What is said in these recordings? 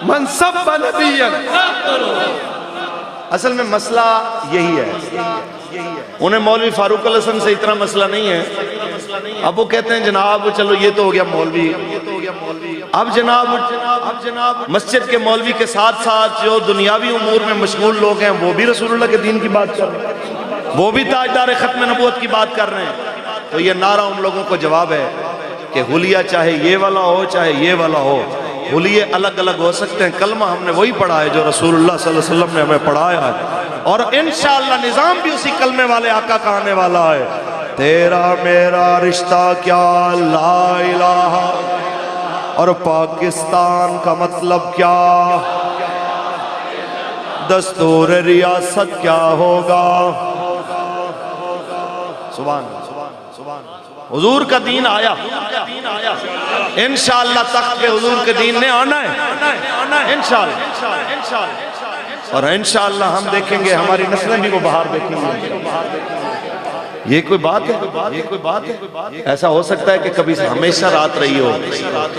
من سب نبی. اصل میں مسئلہ یہی ہے. انہیں مولوی فاروق الحسن سے اتنا مسئلہ نہیں ہے. اب وہ کہتے ہیں جناب چلو یہ تو ہو گیا مولوی. اب جناب مسجد کے مولوی کے ساتھ ساتھ جو دنیاوی امور میں مشغول لوگ ہیں وہ بھی رسول اللہ کے دین کی بات کر رہے ہیں, وہ بھی تاجدار ختم نبوت کی بات کر رہے ہیں. تو یہ نعرہ ان لوگوں کو جواب ہے کہ حلیہ چاہے یہ والا ہو چاہے یہ والا ہو, حلیے الگ الگ ہو سکتے ہیں. کلمہ ہم نے وہی پڑھا ہے جو رسول اللہ صلی اللہ علیہ وسلم نے ہمیں پڑھایا ہے, اور انشاءاللہ نظام بھی اسی کلمے والے آقا کا آنے والا ہے. تیرا میرا رشتہ کیا لا الہ, اور پاکستان کا مطلب کیا, دستور ریاست کیا ہوگا. سبحان حضور کا دین آیا, انشاءاللہ تخت پہ حضور کے دین نے آنا ہے انشاءاللہ, اور انشاءاللہ ہم دیکھیں گے ہماری نسلیں بھی وہ بہار دیکھیں گے. یہ کوئی بات ہے؟ ایسا ہو سکتا ہے کہ کبھی ہمیشہ رات رہی ہو,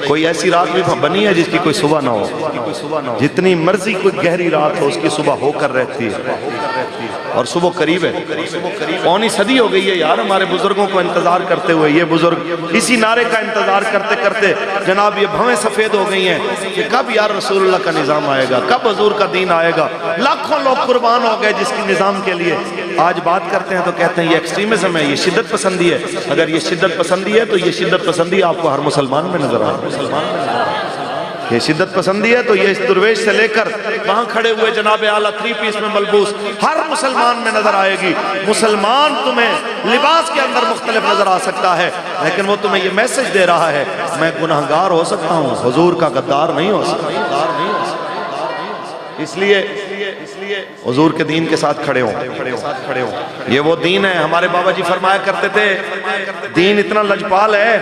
کوئی ایسی رات بھی بنی ہے جس کی کوئی صبح نہ ہو. جتنی مرضی کوئی گہری رات ہو اس کی صبح ہو کر رہتی ہے, اور صبح قریب ہے. پونی صدی ہو گئی ہے یار ہمارے بزرگوں کو انتظار کرتے ہوئے. یہ بزرگ اسی نعرے کا انتظار کرتے کرتے جناب یہ بھویں سفید ہو گئی ہیں کہ کب یار رسول اللہ کا نظام آئے گا, کب حضور کا دین آئے گا. لاکھوں لوگ قربان ہو گئے جس کی نظام کے لیے. آج بات کرتے ہیں تو کہتے ہیں یہ ایکسٹریمزم ہے, یہ شدت پسندی ہے. اگر یہ شدت پسندی ہے تو یہ شدت پسندی آپ کو ہر مسلمان میں نظر آ رہا ہے. یہ شدت پسندی ہے تو یہ اس درویش سے لے کر وہاں کھڑے ہوئے جناب اعلیٰ 3 پیس میں ملبوس ہر مسلمان میں نظر آئے گی. مسلمان تمہیں لباس کے اندر مختلف نظر آ سکتا ہے, لیکن وہ تمہیں یہ میسج دے رہا ہے میں گناہگار ہو سکتا ہوں, حضور کا غدار نہیں ہو سکتا. اس لیے حضور کے دین کے ساتھ کھڑے ہوں. یہ وہ دین ہے. ہمارے بابا جی فرمایا کرتے تھے دین اتنا لجپال ہے,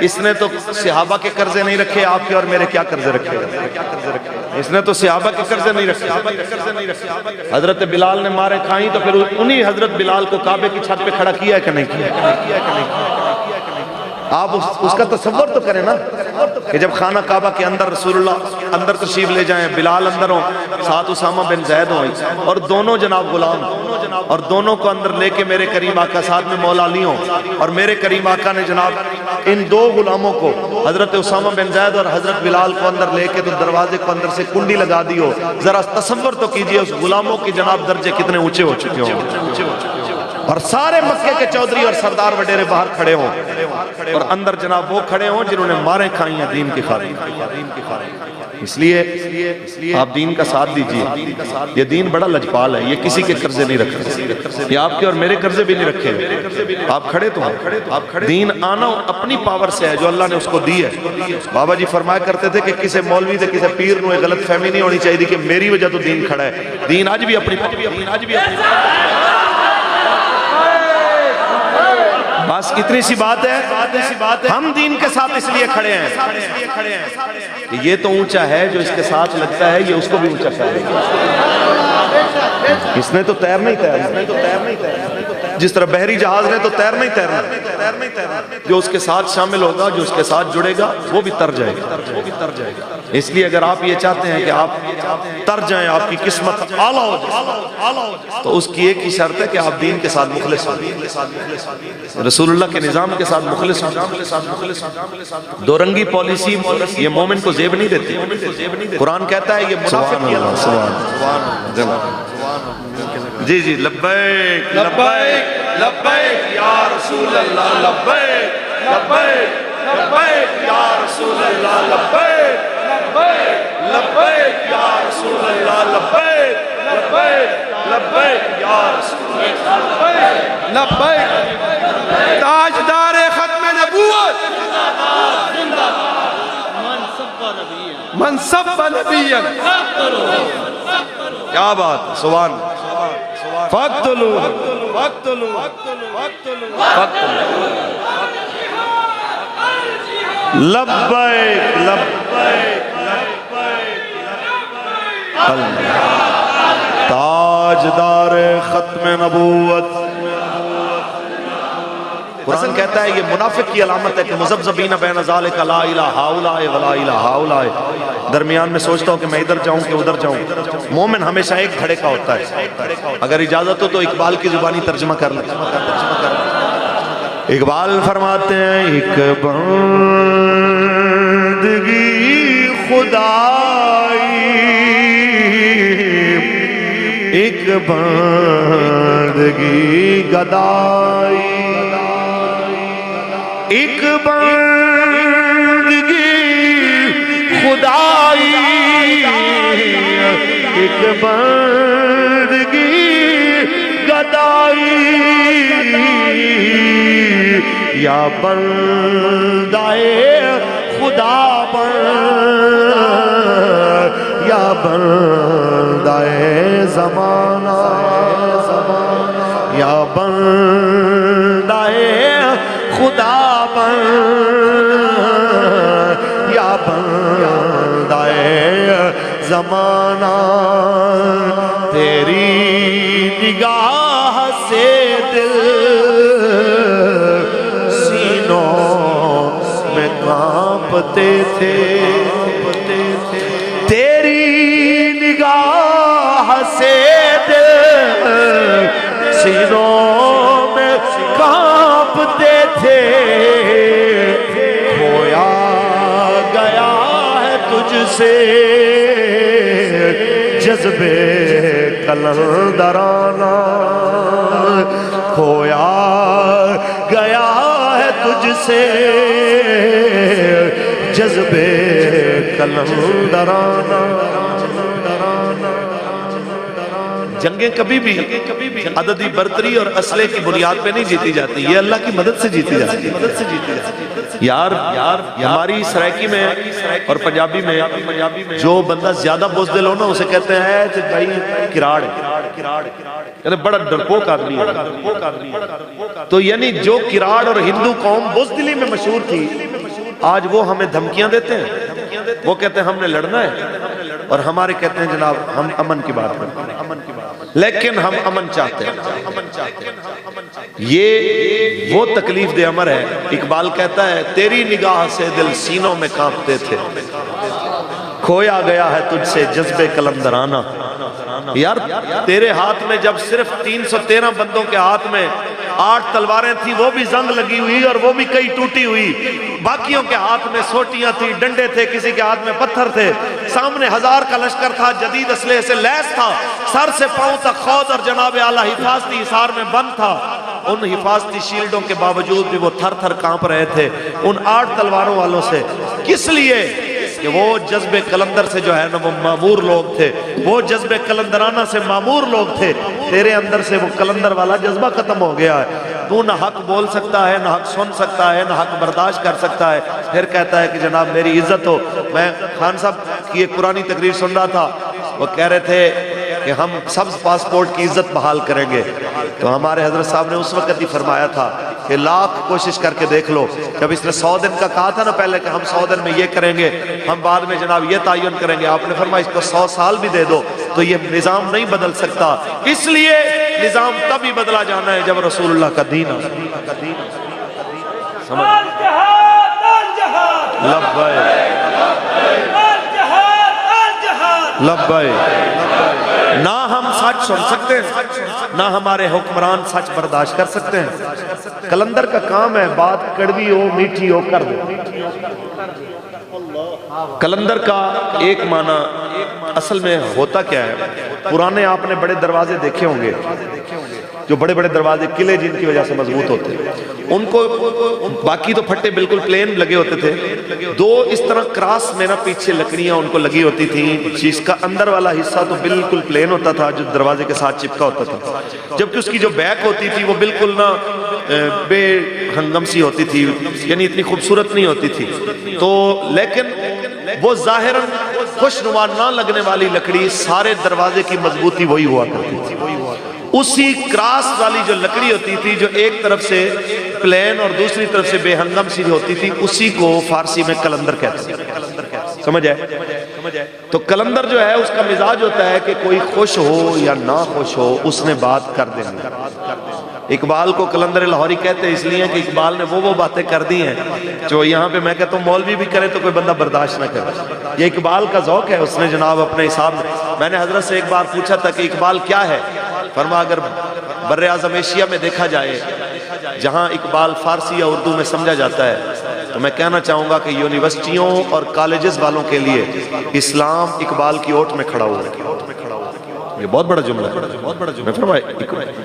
اس نے تو صحابہ کے قرضے نہیں رکھے, آپ کے اور میرے کیا قرضے رکھے. اس نے تو صحابہ کے قرضے نہیں رکھے. حضرت بلال نے مارے کھائیں تو پھر انہی حضرت بلال کو کعبے کی چھت پہ کھڑا کیا ہے کہ نہیں کیا. آپ اس کا تصور تو کریں نا کہ جب خانہ کعبہ کے اندر رسول اللہ اندر تشریف لے جائیں, بلال اندر ہوں, ساتھ اسامہ بن زید ہوں, اور دونوں جناب غلام, اور دونوں کو اندر لے کے میرے کریم آقا ساتھ میں مولا علی ہوں, اور میرے کریم آقا نے جناب ان 2 غلاموں کو حضرت اسامہ بن زید اور حضرت بلال کو اندر لے کے تو دروازے کو اندر سے کنڈی لگا دی ہو. ذرا تصور تو کیجئے اس غلاموں کی جناب درجے کتنے اونچے ہو چکے ہوں, اور سارے مکے کے چودھری اور سردار وڈیرے باہر کھڑے ہوں, اور اندر جناب وہ کھڑے ہوں جنہوں نے ماریں کھائی ہیں دین کی خاطر. اس لیے آپ دین کا ساتھ دیجئے. یہ دین بڑا لجپال ہے, یہ کسی کے قرضے نہیں رکھتے, یہ آپ کے اور میرے قرضے بھی نہیں رکھے. آپ کھڑے تو ہیں. دین آنا اپنی پاور سے ہے جو اللہ نے اس کو دی ہے. بابا جی فرمایا کرتے تھے کہ کسی مولوی سے کسی پیر نو غلط فہمی نہیں ہونی چاہیے کہ میری وجہ تو دین کھڑا ہے. دین آج بھی اپنی بس اتنی سی بات ہے. ہم دین کے ساتھ اس لیے کھڑے ہیں کہ یہ تو اونچا ہے, جو اس کے ساتھ لگتا ہے یہ اس کو بھی اونچا کرے گا. اس نے تو تیرنا ہی تیرنا, جس طرح بحری جہاز نے تو تیرنا ہی تیرنا. جو اس کے ساتھ شامل ہوگا, جو اس کے ساتھ جڑے گا, وہ بھی تر جائے گا. اس لیے اگر آپ یہ چاہتے ہیں کہ آپ تر جائیں, آپ کی قسمت اعلیٰ ہو جائے, تو اس کی ایک ہی شرط ہے کہ آپ دین کے ساتھ مخلص ہوں, رسول اللہ کے نظام کے ساتھ مخلص ہوں. دو رنگی پالیسی یہ مومن کو زیب نہیں دیتی. قرآن کہتا ہے یہ منافق کی علامت. جی لبیک لبیک لبیک یا رسول اللہ, لبیک لبیک لبیک یا رسول اللہ, لبیک لبیک یا رسول اللہ, لبیک لبیک لبیک یا رسول اللہ, لبیک. تاجدار ختم نبوت من سب نبیا, کیا بات. سبحان فاقتلوا لبیک لبیک تاجدار ختم نبوت قرآن کہتا ہے یہ منافق کی علامت ہے کہ مذبذبین بین ذالک لا الہ ہؤلاء ولا الہ ہؤلاء، درمیان میں سوچتا ہوں کہ میں ادھر جاؤں کہ ادھر جاؤں۔ مومن ہمیشہ ایک دھڑے کا ہوتا ہے۔ اگر اجازت ہو تو اقبال کی زبانی ترجمہ کر لیں۔ اقبال فرماتے ہیں ایک بندگی خدائی، ایک بندگی گدائی، ایک بندگی خدائی، ایک بندگی گدائی، یا بندائے خدا بن، یا بندائے زمانہ، یا بندائے خدا بن، یا بندائے زمانہ، تیری نگاہ سے دل کانپتے تھے، تیری نگاہ سے دل سینوں میں کانپتے تھے، کھویا گیا ہے تجھ سے جذبے قلندرانہ، کھویا گیا ہے تجھ سے جذبے قلندرانہ۔ جنگیں کبھی بھی عددی برتری اور اسلحے کی بنیاد پہ نہیں جیتی جاتی، یہ اللہ کی مدد سے جیتی جاتی ہے۔ یار ہماری سرائکی میں اور پنجابی میں جو بندہ زیادہ بزدل ہو نا اسے کہتے ہیں کہ بھائی کراڑ ہے، یعنی بڑا ڈرپوک آدمی ہے۔ تو یعنی جو کراڑ اور ہندو قوم بزدلی میں مشہور تھی، آج وہ ہمیں دھمکیاں دیتے ہیں، وہ کہتے ہیں ہم نے لڑنا ہے، اور ہمارے کہتے ہیں جناب ہم امن کی بات کرتے ہیں، لیکن ہم امن چاہتے ہیں۔ یہ وہ تکلیف دہ امر ہے۔ اقبال کہتا ہے تیری نگاہ سے دل سینوں میں کانپتے تھے، کھویا گیا ہے تجھ سے جذبے قلندرانہ۔ یار تیرے ہاتھ میں جب صرف 313 بندوں کے ہاتھ میں 8 تلواریں تھی، وہ بھی زنگ لگی ہوئی اور وہ بھی کئی ٹوٹی ہوئی، باقیوں کے ہاتھ میں سوٹیاں تھی، ڈنڈے تھے، کسی کے ہاتھ میں پتھر تھے، سامنے 1000 کا لشکر تھا، جدید اسلحے سے لیس تھا، سر سے پاؤں تک خود اور جناب اعلیٰ حفاظتی حصار میں بند تھا۔ ان حفاظتی شیلڈوں کے باوجود بھی وہ تھر تھر کانپ رہے تھے ان 8 تلواروں والوں سے۔ کس لیے؟ کہ وہ جذب قلندر سے جو ہے نا وہ معمور لوگ تھے، وہ جذب قلندرانہ سے معمور لوگ تھے۔ تیرے اندر سے وہ قلندر والا جذبہ ختم ہو گیا ہے، تو نہ حق بول سکتا ہے، نہ حق سن سکتا ہے، نہ حق برداشت کر سکتا ہے۔ پھر کہتا ہے کہ جناب میری عزت ہو۔ میں خان صاحب کی ایک پرانی تقریر سن رہا تھا، وہ کہہ رہے تھے کہ ہم سبز پاسپورٹ کی عزت بحال کریں گے، تو ہمارے حضرت صاحب نے اس وقت ہی فرمایا تھا کہ لاکھ کوشش کر کے دیکھ لو، جب اس نے 100 دن کا کہا تھا نا پہلے کہ ہم 100 دن میں یہ کریں گے، ہم بعد میں جناب یہ تعین کریں گے، آپ نے فرمایا اس کو 100 سال بھی دے دو تو یہ نظام نہیں بدل سکتا۔ اس لیے نظام تب ہی بدلا جانا ہے جب رسول اللہ کا دین آ لبیک۔ نہ ہم سچ سن سکتے ہیں، نہ ہمارے حکمران سچ برداشت کر سکتے ہیں۔ قلندر کا کام ہے بات کڑوی ہو میٹھی ہو کر دے۔ قلندر کا ایک معنی اصل میں ہوتا کیا ہے؟ پرانے آپ نے بڑے دروازے دیکھے ہوں گے، جو بڑے بڑے دروازے قلعے جن کی وجہ سے مضبوط ہوتے ہیں، ان کو باقی تو پھٹے بالکل پلین لگے ہوتے تھے، دو اس طرح کراس میں نا پیچھے لکڑیاں ان کو لگی ہوتی تھیں، جس کا اندر والا حصہ تو بالکل پلین ہوتا تھا جو دروازے کے ساتھ چپکا ہوتا تھا، جبکہ اس کی جو بیک ہوتی تھی وہ بالکل نا بے ہنگم سی ہوتی تھی، یعنی اتنی خوبصورت نہیں ہوتی تھی۔ تو لیکن وہ ظاہراً خوشنما نہ لگنے والی لکڑی سارے دروازے کی مضبوطی وہی ہوا کرتی تھی۔ اسی کراس والی جو لکڑی ہوتی تھی جو ایک طرف سے پلین اور دوسری طرف سے بے ہنگم سی ہوتی تھی، اسی کو فارسی میں قلندر کہتے ہیں۔ سمجھ آئے؟ تو قلندر جو ہے اس کا مزاج ہوتا ہے کہ کوئی خوش ہو یا نہ خوش ہو اس نے بات کر دینی۔ اقبال کو قلندر لاہوری کہتے ہیں اس لیے کہ اقبال نے وہ باتیں کر دی ہیں جو یہاں پہ میں کہتا ہوں مولوی بھی کرے تو کوئی بندہ برداشت نہ کرے. یہ اقبال کا ذوق ہے, اس نے جناب اپنے حساب میں نے حضرت سے ایک بار پوچھا تھا کہ اقبال کیا ہے, فرما اگر بر اعظم ایشیا میں دیکھا جائے جہاں اقبال فارسی یا اردو میں سمجھا جاتا ہے تو میں کہنا چاہوں گا کہ یونیورسٹیوں اور کالجز والوں کے لیے اسلام اقبال کی اوٹ میں کھڑا ہوا ہے. یہ بہت بڑا جملہ ہے. میں فرمایا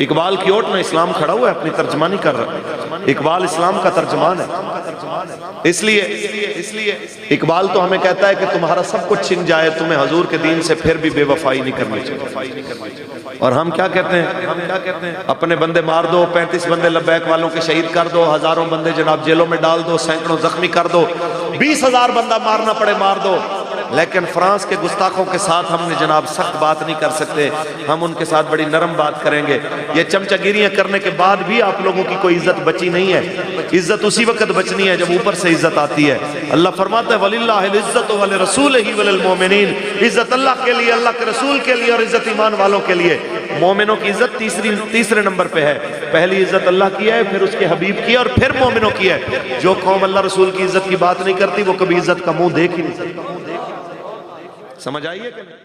اقبال کی اوٹ میں اسلام کھڑا ہوا ہے, اپنی ترجمانی کر رہا ہے. اقبال اسلام کا ترجمان ہے. اس لیے اقبال تو ہمیں کہتا ہے کہ تمہارا سب کچھ چھن جائے, تمہیں حضور کے دین سے پھر بھی بے وفائی نہیں کرنی چاہیے. اور ہم کیا کہتے ہیں, اپنے بندے مار دو, 35 بندے لبیک والوں کے شہید کر دو, ہزاروں بندے جناب جیلوں میں ڈال دو, سینکڑوں زخمی کر دو, 20,000 بندہ مارنا پڑے مار دو. لیکن فرانس کے گستاخوں کے ساتھ ہم نے جناب سخت بات نہیں کر سکتے, ہم ان کے ساتھ بڑی نرم بات کریں گے. یہ چمچہ گیریاں کرنے کے بعد بھی آپ لوگوں کی کوئی عزت بچی نہیں ہے. عزت اسی وقت بچنی ہے جب اوپر سے عزت آتی ہے. اللہ فرماتا ہے وَلِلَّهِ الْعِزَّةُ وَلِرَسُولِهِ وَلِلْمُؤْمِنِينَ, عزت اللہ کے لیے, اللہ کے رسول کے لیے, اور عزت ایمان والوں کے لیے. مومنوں کی عزت تیسرے نمبر پہ ہے. پہلی عزت اللہ کی ہے, پھر اس کے حبیب کی ہے, اور پھر مومنوں کی ہے. جو قوم اللہ رسول کی عزت کی بات نہیں کرتی وہ کبھی عزت کا منہ دیکھ ہی نہیں سکتی. سمجھ آئیے کہ نہیں؟